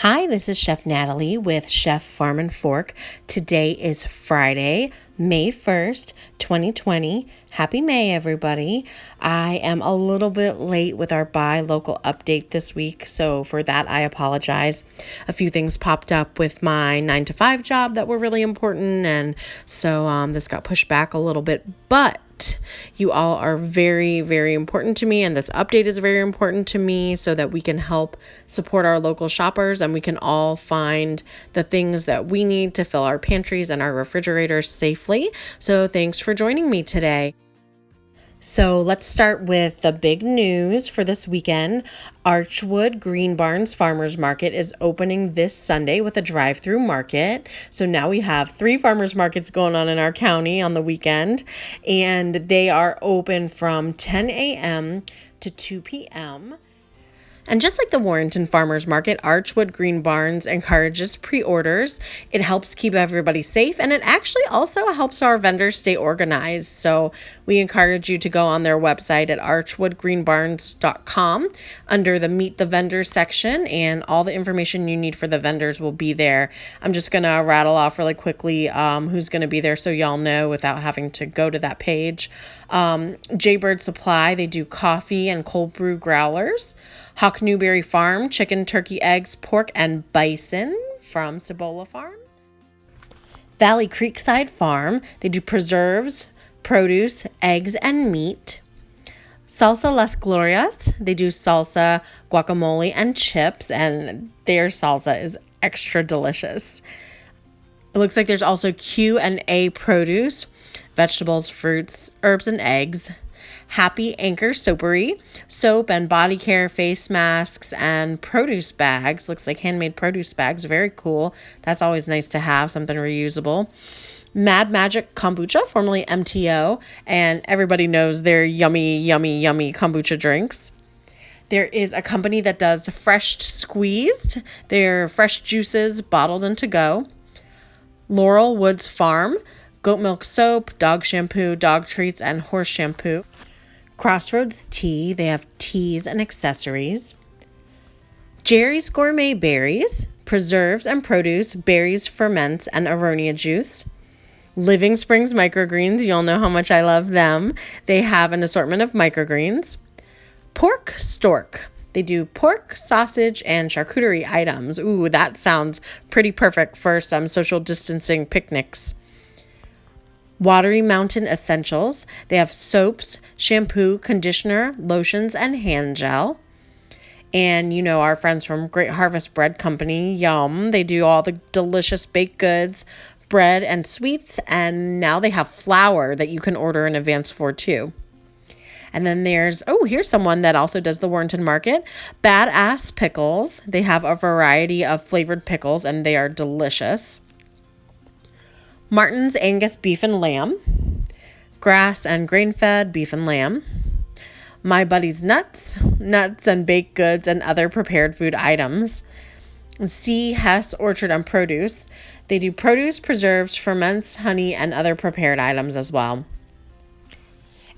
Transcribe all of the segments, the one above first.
Hi, this is Chef Natalie with Chef Farm and Fork. Today is Friday, May 1st, 2020. Happy May, everybody. I am a little bit late with our buy local update this week, so for that I apologize. A few things popped up with my 9-to-5 job that were really important, and so this got pushed back a little bit, but you all are very, very important to me, and this update is very important to me so that we can help support our local shoppers and we can all find the things that we need to fill our pantries and our refrigerators safely. So thanks for joining me today. So let's start with the big news for this weekend. Archwood Green Barns Farmers Market is opening this Sunday with a drive-through market. So now we have 3 farmers markets going on in our county on the weekend, and they are open from 10 a.m. to 2 p.m. And just like the Warrenton Farmers Market, Archwood Green Barns encourages pre-orders. It helps keep everybody safe, and it actually also helps our vendors stay organized. So we encourage you to go on their website at archwoodgreenbarns.com under the Meet the Vendors section, and all the information you need for the vendors will be there. I'm just going to rattle off really quickly who's going to be there so y'all know without having to go to that page. Jaybird Supply, they do coffee and cold brew growlers. Hawk Newberry Farm, chicken, turkey, eggs, pork, and bison from Cibola Farm. Valley Creekside Farm, they do preserves, produce, eggs, and meat. Salsa Las Glorias, they do salsa, guacamole, and chips, and their salsa is extra delicious. It looks like there's also Q&A produce, vegetables, fruits, herbs, and eggs. Happy Anchor Soapery, soap and body care, face masks, and produce bags. Looks like handmade produce bags. Very cool. That's always nice to have, something reusable. Mad Magic Kombucha, formerly MTO, and everybody knows their yummy, yummy, yummy kombucha drinks. There is a company that does fresh squeezed. They're fresh juices bottled and to go. Laurel Woods Farm, goat milk soap, dog shampoo, dog treats, and horse shampoo. Crossroads Tea, they have teas and accessories. Jerry's Gourmet Berries, preserves and produce, berries, ferments, and aronia juice. Living Springs Microgreens, you all know how much I love them. They have an assortment of microgreens. Pork Stork, they do pork, sausage, and charcuterie items. Ooh, that sounds pretty perfect for some social distancing picnics. Watery Mountain Essentials, they have soaps, shampoo, conditioner, lotions, and hand gel. And you know our friends from Great Harvest Bread Company, yum, they do all the delicious baked goods, bread, and sweets, and now they have flour that you can order in advance for too. And then there's, here's someone that also does the Warrenton Market, Badass Pickles. They have a variety of flavored pickles, and they are delicious. Martin's Angus Beef and Lamb, grass and grain-fed beef and lamb. My Buddy's Nuts and baked goods, and other prepared food items. C. Hess Orchard and Produce. They do produce, preserves, ferments, honey, and other prepared items as well.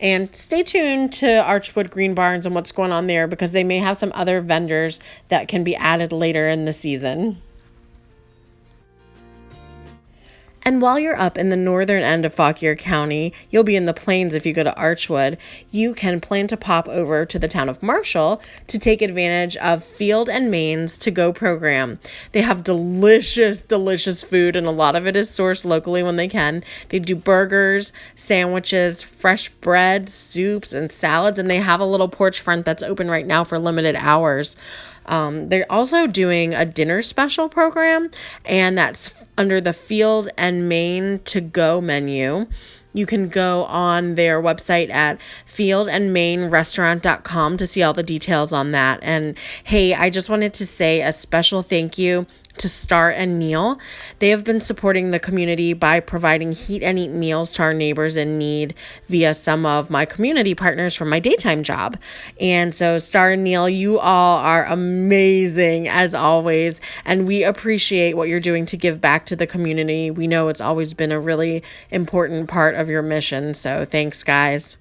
And stay tuned to Archwood Green Barns and what's going on there, because they may have some other vendors that can be added later in the season. And while you're up in the northern end of Fauquier County, you'll be in the plains if you go to Archwood, you can plan to pop over to the town of Marshall to take advantage of Field and Main's to-go program. They have delicious, delicious food, and a lot of it is sourced locally when they can. They do burgers, sandwiches, fresh bread, soups, and salads, and they have a little porch front that's open right now for limited hours. They're also doing a dinner special program, and that's under the Field and Main to-go menu. You can go on their website at fieldandmainrestaurant.com to see all the details on that. And hey, I just wanted to say a special thank you to Star and Neil. They have been supporting the community by providing heat and eat meals to our neighbors in need via some of my community partners from my daytime job. And so Star and Neil, you all are amazing as always, and we appreciate what you're doing to give back to the community. We know it's always been a really important part of your mission, so thanks, guys.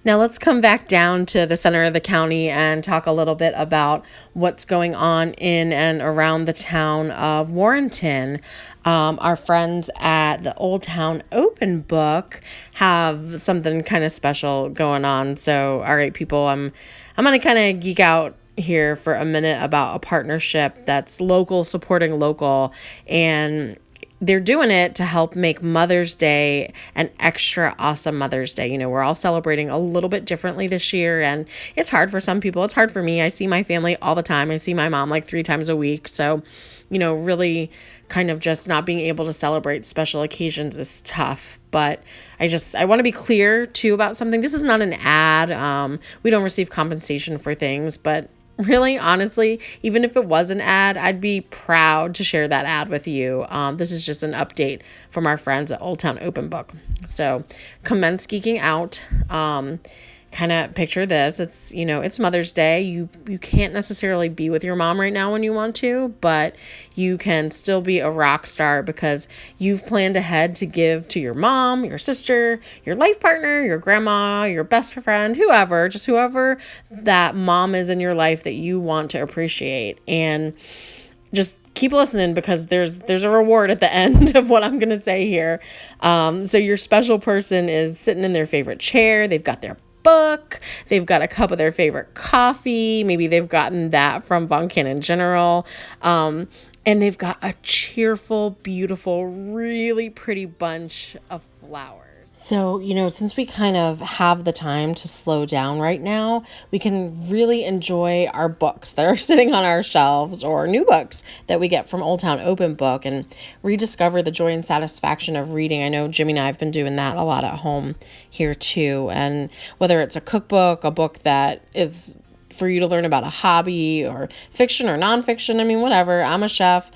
Now let's come back down to the center of the county and talk a little bit about what's going on in and around the town of Warrenton. Our friends at the Old Town Open Book have something kind of special going on. So, all right, people, I'm going to kind of geek out here for a minute about a partnership that's local supporting local, and they're doing it to help make Mother's Day an extra awesome Mother's Day. You know, we're all celebrating a little bit differently this year, and it's hard for some people. It's hard for me. I see my family all the time. I see my mom like 3 times a week. So, you know, really kind of just not being able to celebrate special occasions is tough. But I want to be clear too about something. This is not an ad. We don't receive compensation for things, but really, honestly, even if it was an ad, I'd be proud to share that ad with you. This is just an update from our friends at Old Town Open Book. So commence geeking out. Kind of picture this. It's, you know, it's Mother's Day. You can't necessarily be with your mom right now when you want to, but you can still be a rock star because you've planned ahead to give to your mom, your sister, your life partner, your grandma, your best friend, whoever that mom is in your life that you want to appreciate. And just keep listening because there's a reward at the end of what I'm going to say here. So your special person is sitting in their favorite chair. They've got their book, they've got a cup of their favorite coffee, maybe they've gotten that from Von Cannon General, and they've got a cheerful, beautiful, really pretty bunch of flowers. So, you know, since we kind of have the time to slow down right now, we can really enjoy our books that are sitting on our shelves or new books that we get from Old Town Open Book and rediscover the joy and satisfaction of reading. I know Jimmy and I have been doing that a lot at home here too. And whether it's a cookbook, a book that is for you to learn about a hobby or fiction or nonfiction, I mean, whatever. I'm a chef.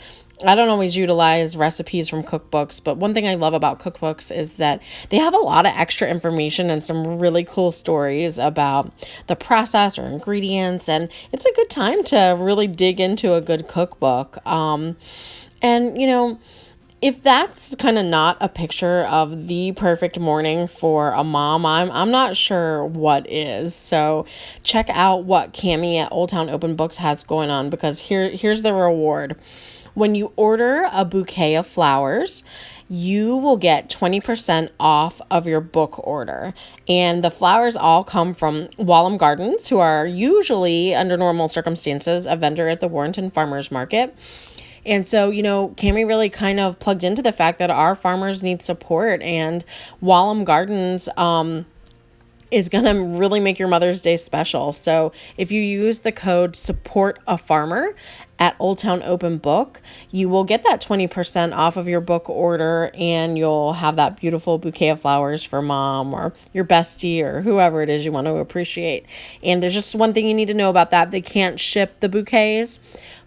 I don't always utilize recipes from cookbooks, but one thing I love about cookbooks is that they have a lot of extra information and some really cool stories about the process or ingredients, and it's a good time to really dig into a good cookbook. And, you know, if that's kind of not a picture of the perfect morning for a mom, I'm not sure what is. So check out what Cammie at Old Town Open Books has going on, because here's the reward. When you order a bouquet of flowers, you will get 20% off of your book order. And the flowers all come from Wallem Gardens, who are usually, under normal circumstances, a vendor at the Warrenton Farmers Market. And so, you know, Cammie really kind of plugged into the fact that our farmers need support, and Wallem Gardens is going to really make your Mother's Day special. So if you use the code SUPPORTAFARMER at Old Town Open Book, you will get that 20% off of your book order, and you'll have that beautiful bouquet of flowers for mom or your bestie or whoever it is you want to appreciate. And there's just one thing you need to know about that. They can't ship the bouquets,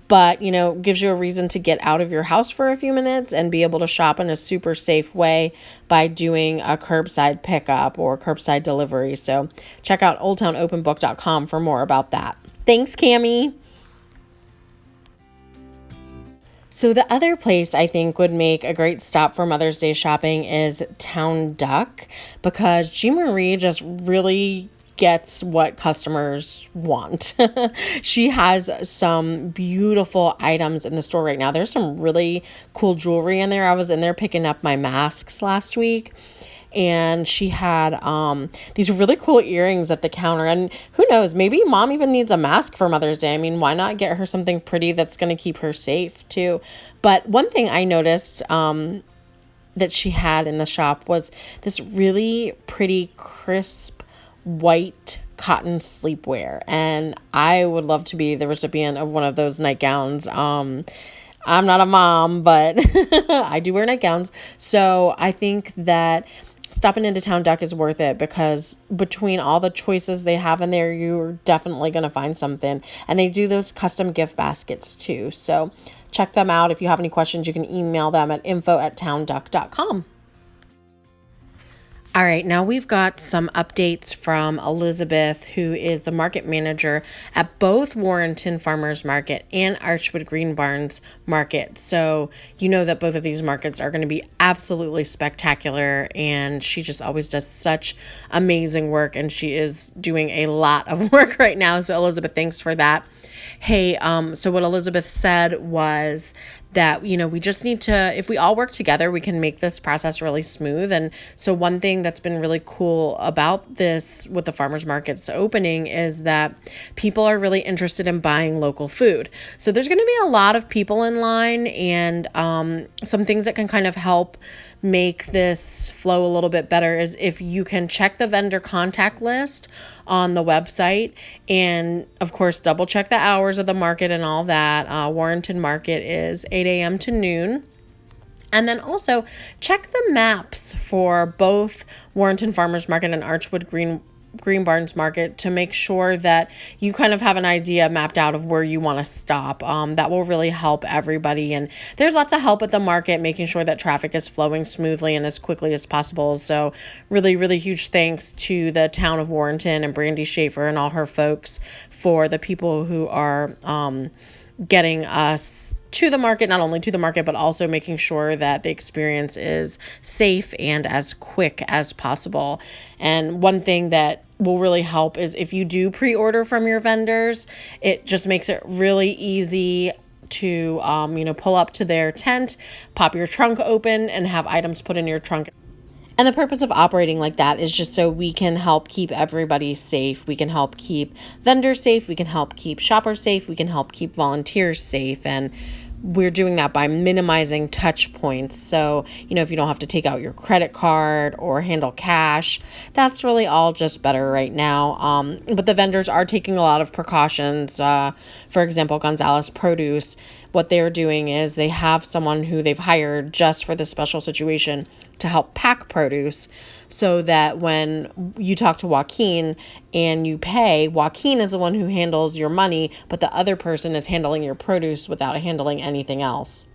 but, you know, gives you a reason to get out of your house for a few minutes and be able to shop in a super safe way by doing a curbside pickup or curbside delivery. So check out oldtownopenbook.com for more about that. Thanks, Cammie. So the other place I think would make a great stop for Mother's Day shopping is Town Duck, because Jean Marie just really gets what customers want. She has some beautiful items in the store right now. There's some really cool jewelry in there. I was in there picking up my masks last week, and she had these really cool earrings at the counter. And who knows, maybe mom even needs a mask for Mother's Day. I mean, why not get her something pretty that's going to keep her safe too? But one thing I noticed that she had in the shop was this really pretty crisp white cotton sleepwear, and I would love to be the recipient of one of those nightgowns. I'm not a mom, but I do wear nightgowns, so I think that stopping into Town Duck is worth it, because between all the choices they have in there, you're definitely going to find something. And they do those custom gift baskets too, so check them out. If you have any questions, you can email them at info@townduck.com. All right, now we've got some updates from Elizabeth, who is the market manager at both Warrenton Farmers Market and Archwood Green Barns Market. So you know that both of these markets are going to be absolutely spectacular, and she just always does such amazing work, and she is doing a lot of work right now. So Elizabeth, thanks for that. Hey, so what Elizabeth said was that, we just need to, if we all work together, we can make this process really smooth. And so one thing that's been really cool about this with the farmers markets opening is that people are really interested in buying local food. So there's going to be a lot of people in line, and some things that can kind of help make this flow a little bit better is if you can check the vendor contact list on the website, and of course double check the hours of the market and all that. Warrenton Market is 8 a.m. to noon. And then also check the maps for both Warrenton Farmers Market and Archwood Green Barns Market to make sure that you kind of have an idea mapped out of where you want to stop. That will really help everybody. And there's lots of help at the market, making sure that traffic is flowing smoothly and as quickly as possible. So really, really huge thanks to the town of Warrenton and Brandy Schaefer and all her folks for the people who are getting us to the market, not only to the market, but also making sure that the experience is safe and as quick as possible. And one thing that will really help is if you do pre-order from your vendors, it just makes it really easy to, pull up to their tent, pop your trunk open, and have items put in your trunk. And the purpose of operating like that is just so we can help keep everybody safe. We can help keep vendors safe. We can help keep shoppers safe. We can help keep volunteers safe. And we're doing that by minimizing touch points. So, if you don't have to take out your credit card or handle cash, that's really all just better right now. But the vendors are taking a lot of precautions. For example, Gonzalez Produce, what they're doing is they have someone who they've hired just for this special situation to help pack produce, so that when you talk to Joaquin and you pay, Joaquin is the one who handles your money, but the other person is handling your produce without handling anything else.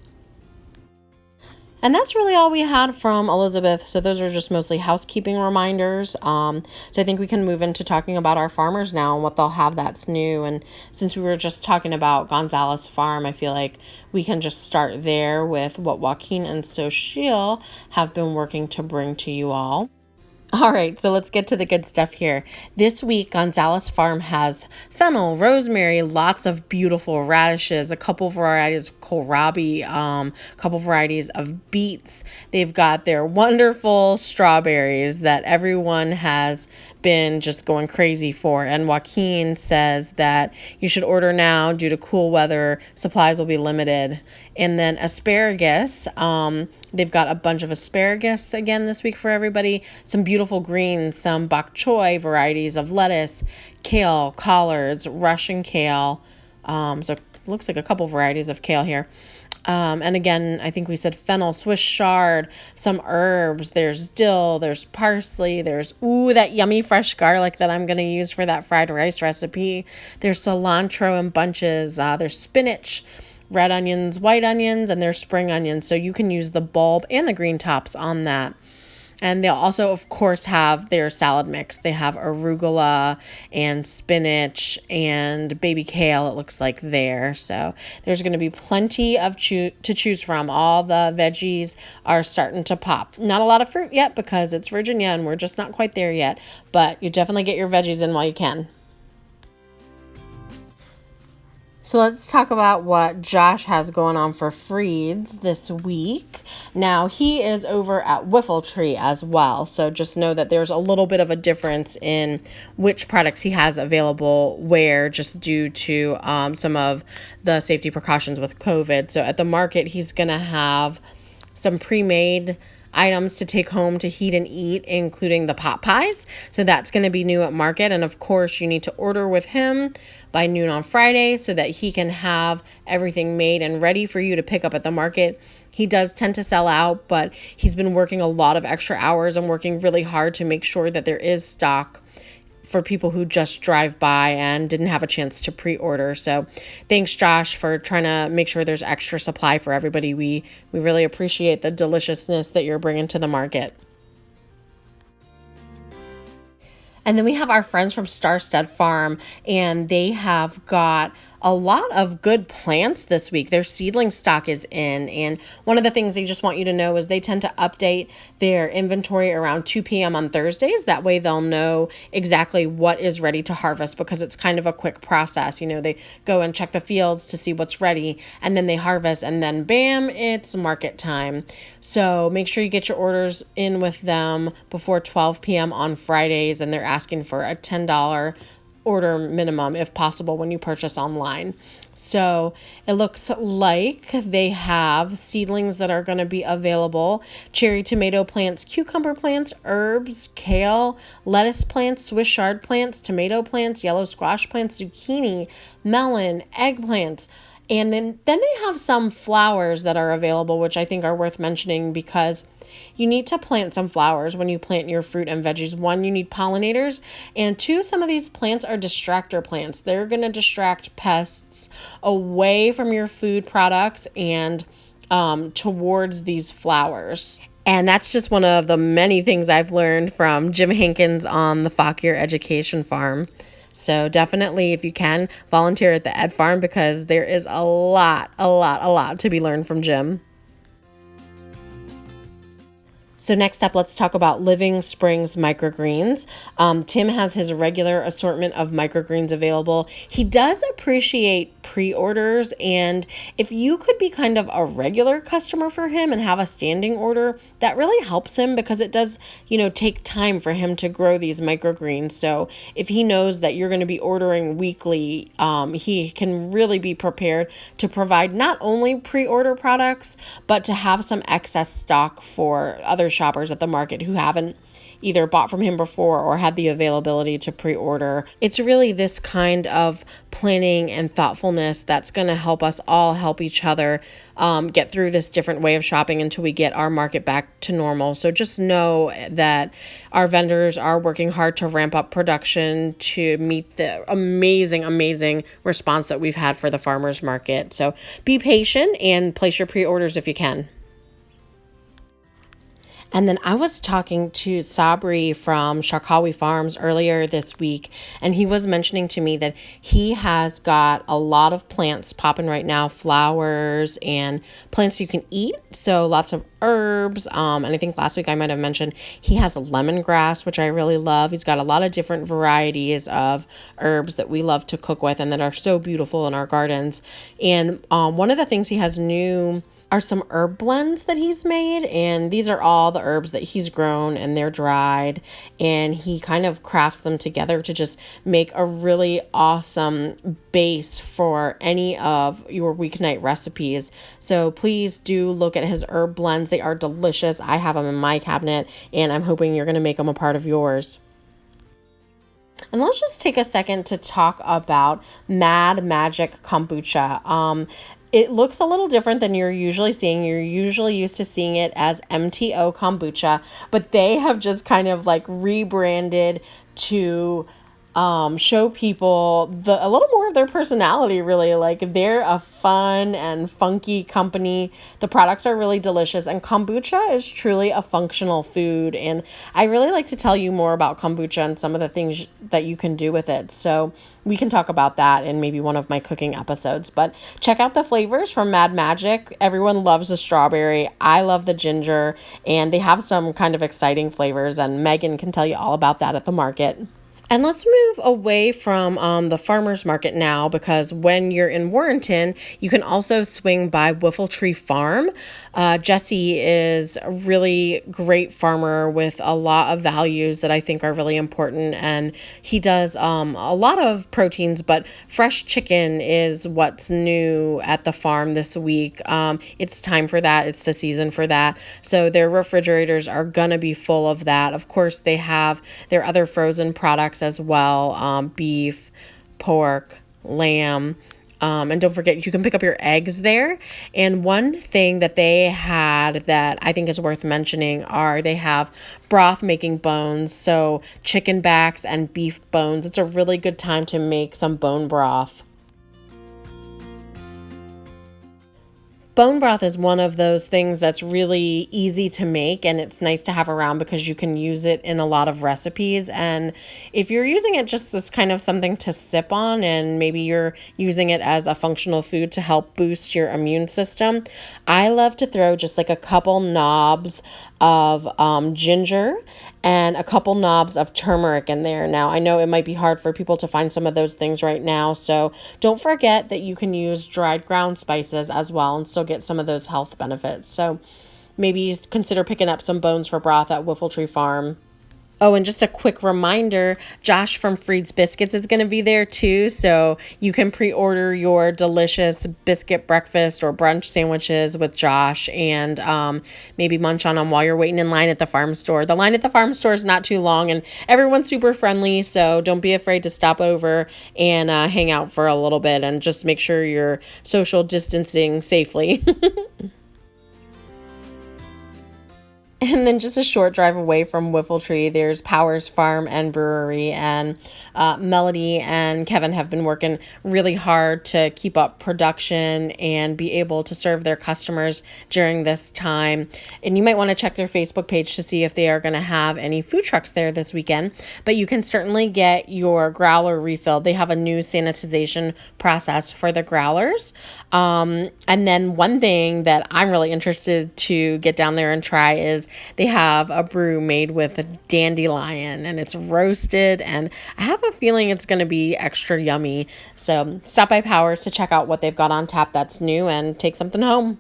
And that's really all we had from Elizabeth. So those are just mostly housekeeping reminders. So I think we can move into talking about our farmers now and what they'll have that's new. And since we were just talking about Gonzalez Farm, I feel like we can just start there with what Joaquin and Sochil have been working to bring to you all. All right, so let's get to the good stuff here. This week, Gonzalez Farm has fennel, rosemary, lots of beautiful radishes, a couple varieties of kohlrabi, a couple varieties of beets. They've got their wonderful strawberries that everyone has been just going crazy for. And Joaquin says that you should order now due to cool weather. Supplies will be limited. And then asparagus. They've got a bunch of asparagus again this week for everybody. Some beautiful greens, some bok choy varieties of lettuce, kale, collards, Russian kale. So it looks like a couple varieties of kale here. And again, I think we said fennel, Swiss chard, some herbs. There's dill, there's parsley, there's, that yummy fresh garlic that I'm going to use for that fried rice recipe. There's cilantro in bunches. There's spinach, red onions, white onions, and there's spring onions. So you can use the bulb and the green tops on that. And they'll also, of course, have their salad mix. They have arugula and spinach and baby kale, it looks like there. So there's going to be plenty of to choose from. All the veggies are starting to pop. Not a lot of fruit yet because it's Virginia and we're just not quite there yet. But you definitely get your veggies in while you can. So let's talk about what Josh has going on for Freed's this week. Now, he is over at Whiffletree as well. So just know that there's a little bit of a difference in which products he has available where, just due to some of the safety precautions with COVID. So at the market, he's going to have some pre-made items to take home to heat and eat, including the pot pies. So that's going to be new at market. And of course, you need to order with him by noon on Friday so that he can have everything made and ready for you to pick up at the market. He does tend to sell out, but he's been working a lot of extra hours and working really hard to make sure that there is stock for people who just drive by and didn't have a chance to pre-order. So thanks, Josh, for trying to make sure there's extra supply for everybody. We really appreciate the deliciousness that you're bringing to the market. And then we have our friends from Starstead Farm, and they have got a lot of good plants this week. Their seedling stock is in, and one of the things they just want you to know is they tend to update their inventory around 2 p.m. on Thursdays. That way they'll know exactly what is ready to harvest, because it's kind of a quick process. You know, they go and check the fields to see what's ready, and then they harvest, and then bam, it's market time. So make sure you get your orders in with them before 12 p.m. on Fridays, and they're asking for a $10 order minimum if possible when you purchase online. So it looks like they have seedlings that are going to be available: cherry tomato plants, cucumber plants, herbs, kale, lettuce plants, Swiss chard plants, tomato plants, yellow squash plants, zucchini, melon, eggplants. And then they have some flowers that are available, which I think are worth mentioning, because you need to plant some flowers when you plant your fruit and veggies. One, you need pollinators, and two, some of these plants are distractor plants. They're going to distract pests away from your food products and towards these flowers. And that's just one of the many things I've learned from Jim Hankins on the Fauquier Education Farm. So definitely, if you can, volunteer at the Ed Farm, because there is a lot to be learned from Jim. So next up, let's talk about Living Springs microgreens. Tim has his regular assortment of microgreens available. He does appreciate pre-orders, and if you could be kind of a regular customer for him and have a standing order, that really helps him, because it does, take time for him to grow these microgreens. So if he knows that you're going to be ordering weekly, he can really be prepared to provide not only pre-order products, but to have some excess stock for other shoppers at the market who haven't either bought from him before or had the availability to pre-order. It's really this kind of planning and thoughtfulness that's going to help us all help each other get through this different way of shopping until we get our market back to normal. So just know that our vendors are working hard to ramp up production to meet the amazing response that we've had for the farmers market. So be patient and place your pre-orders if you can. And then I was talking to Sabri from Sharkawi Farms earlier this week, and he was mentioning to me that he has got a lot of plants popping right now, flowers and plants you can eat. So lots of herbs. And I think last week I might have mentioned he has lemongrass, which I really love. He's got a lot of different varieties of herbs that we love to cook with and that are so beautiful in our gardens. And one of the things he has new are some herb blends that he's made, and these are all the herbs that he's grown, and they're dried, and he kind of crafts them together to just make a really awesome base for any of your weeknight recipes. So please do look at his herb blends. They are delicious. I have them in my cabinet, and I'm hoping you're going to make them a part of yours. And let's just take a second to talk about Mad Magic Kombucha. It looks a little different than you're usually seeing. You're usually used to seeing it as MTO kombucha, but they have just kind of like rebranded to show people a little more of their personality, really. Like, they're a fun and funky company. The products are really delicious, and kombucha is truly a functional food. And I really like to tell you more about kombucha and some of the things that you can do with it. So we can talk about that in maybe one of my cooking episodes. But check out the flavors from Mad Magic. Everyone loves the strawberry. I love the ginger, and they have some kind of exciting flavors, and Megan can tell you all about that at the market. And let's move away from the farmer's market now, because when you're in Warrenton, you can also swing by Whiffletree Farm. Jesse is a really great farmer with a lot of values that I think are really important, and he does a lot of proteins, but fresh chicken is what's new at the farm this week. It's time for that. It's the season for that. So their refrigerators are going to be full of that. Of course, they have their other frozen products as well, beef, pork, lamb, and don't forget, you can pick up your eggs there. And one thing that they had that I think is worth mentioning are they have broth making bones, so chicken backs and beef bones. It's a really good time to make some bone broth. Bone broth is one of those things that's really easy to make, and it's nice to have around because you can use it in a lot of recipes. And if you're using it just as kind of something to sip on, and maybe you're using it as a functional food to help boost your immune system, I love to throw just like a couple knobs of ginger and a couple knobs of turmeric in there. Now, I know it might be hard for people to find some of those things right now, so don't forget that you can use dried ground spices as well and still get some of those health benefits. So maybe consider picking up some bones for broth at Whiffletree Farm. Oh, and just a quick reminder, Josh from Freed's Biscuits is going to be there too, so you can pre-order your delicious biscuit breakfast or brunch sandwiches with Josh and maybe munch on them while you're waiting in line at the farm store. The line at the farm store is not too long, and everyone's super friendly, so don't be afraid to stop over and hang out for a little bit and just make sure you're social distancing safely. And then just a short drive away from Whiffletree, there's Powers Farm and Brewery, and Melody and Kevin have been working really hard to keep up production and be able to serve their customers during this time. And you might want to check their Facebook page to see if they are going to have any food trucks there this weekend, but you can certainly get your growler refilled. They have a new sanitization process for the growlers. And then one thing that I'm really interested to get down there and try is they have a brew made with a dandelion, and it's roasted, and I have a feeling it's going to be extra yummy. So stop by Powers to check out what they've got on tap that's new and take something home.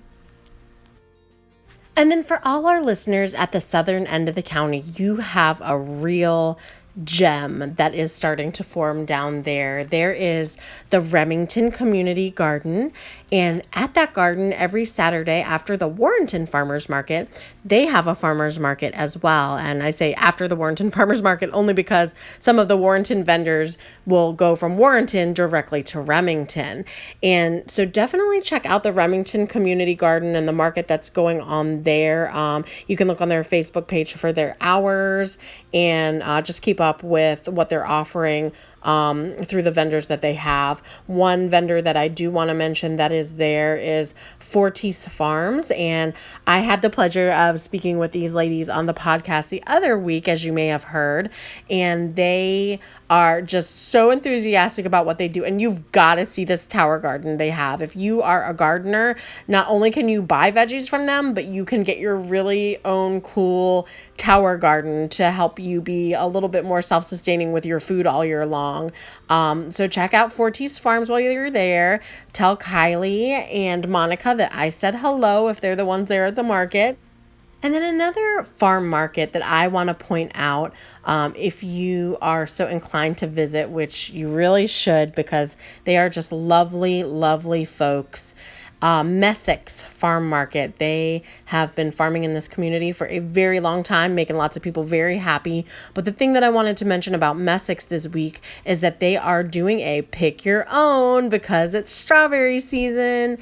And then for all our listeners at the southern end of the county, you have a real gem that is starting to form down there. There is the Remington Community Garden, and at that garden every Saturday after the Warrenton Farmers Market, they have a farmers market as well. And I say after the Warrenton Farmers Market only because some of the Warrenton vendors will go from Warrenton directly to Remington. And so definitely check out the Remington Community Garden and the market that's going on there. You can look on their Facebook page for their hours and just keep up with what they're offering through the vendors that they have. One vendor that I do want to mention that is there is Fortis Farms, and I had the pleasure of speaking with these ladies on the podcast the other week, as you may have heard, and they are just so enthusiastic about what they do. And you've got to see this tower garden they have. If you are a gardener, not only can you buy veggies from them, but you can get your really own cool tower garden to help you be a little bit more self-sustaining with your food all year long. So check out Fortis Farms while you're there. Tell Kylie and Monica that I said hello if they're the ones there at the market. And then another farm market that I want to point out, if you are so inclined to visit, which you really should because they are just lovely, lovely folks. Messick's Farm Market. They have been farming in this community for a very long time, making lots of people very happy. But the thing that I wanted to mention about Messick's this week is that they are doing a pick your own because it's strawberry season.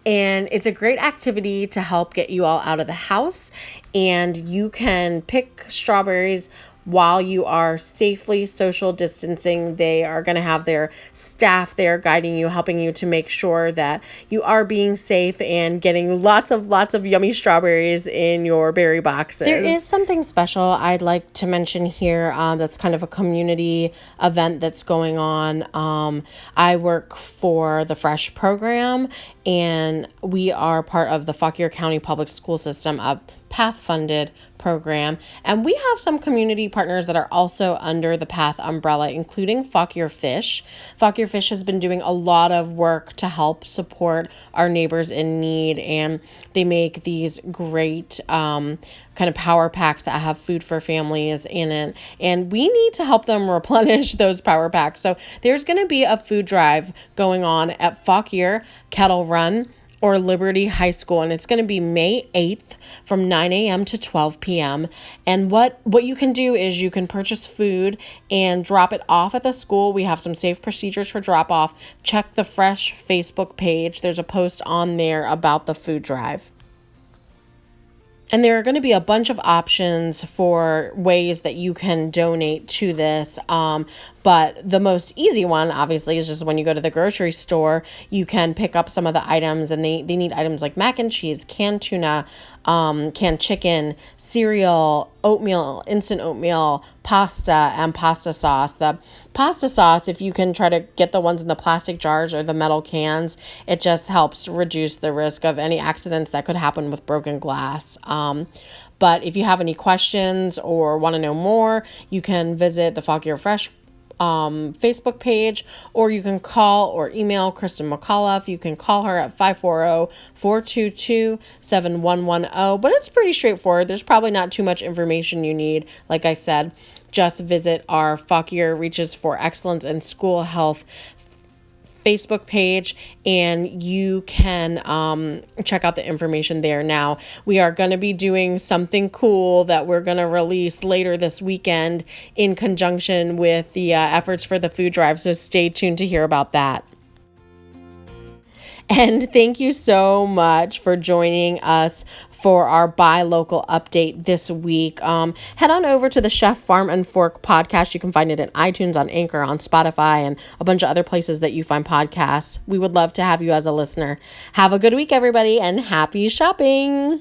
And it's a great activity to help get you all out of the house. And you can pick strawberries while you are safely social distancing. They are going to have their staff there guiding you, helping you to make sure that you are being safe and getting lots of yummy strawberries in your berry boxes. There is something special I'd like to mention here that's kind of a community event that's going on. I work for the Fresh program, and we are part of the Fauquier County Public School System, a PATH-funded program, and we have some community partners that are also under the PATH umbrella, including Fauquier Fish. Fauquier Fish has been doing a lot of work to help support our neighbors in need, and they make these great kind of power packs that have food for families in it, and we need to help them replenish those power packs. So there's going to be a food drive going on at Fauquier, Kettle Run, or Liberty High School, and it's going to be May 8th from 9 a.m. to 12 p.m. And what you can do is you can purchase food and drop it off at the school. We have some safe procedures for drop off. Check the Fresh Facebook page. There's a post on there about the food drive. And there are going to be a bunch of options for ways that you can donate to this. But the most easy one, obviously, is just when you go to the grocery store, you can pick up some of the items, and they need items like mac and cheese, canned tuna, canned chicken, cereal, oatmeal, instant oatmeal, pasta, and pasta sauce. The pasta sauce, if you can try to get the ones in the plastic jars or the metal cans, it just helps reduce the risk of any accidents that could happen with broken glass. But if you have any questions or want to know more, you can visit the Foggier Fresh Facebook page, or you can call or email Kristen McAuliffe. You can call her at 540-422-7110, but it's pretty straightforward. There's probably not too much information you need. Like I said, just visit our Foggier Reaches for Excellence in School Health Facebook page, and you can check out the information there. Now, we are going to be doing something cool that we're going to release later this weekend in conjunction with the efforts for the food drive, so stay tuned to hear about that. And thank you so much for joining us for our Buy Local update this week. Head on over to the Chef Farm and Fork podcast. You can find it in iTunes, on Anchor, on Spotify, and a bunch of other places that you find podcasts. We would love to have you as a listener. Have a good week, everybody, and happy shopping.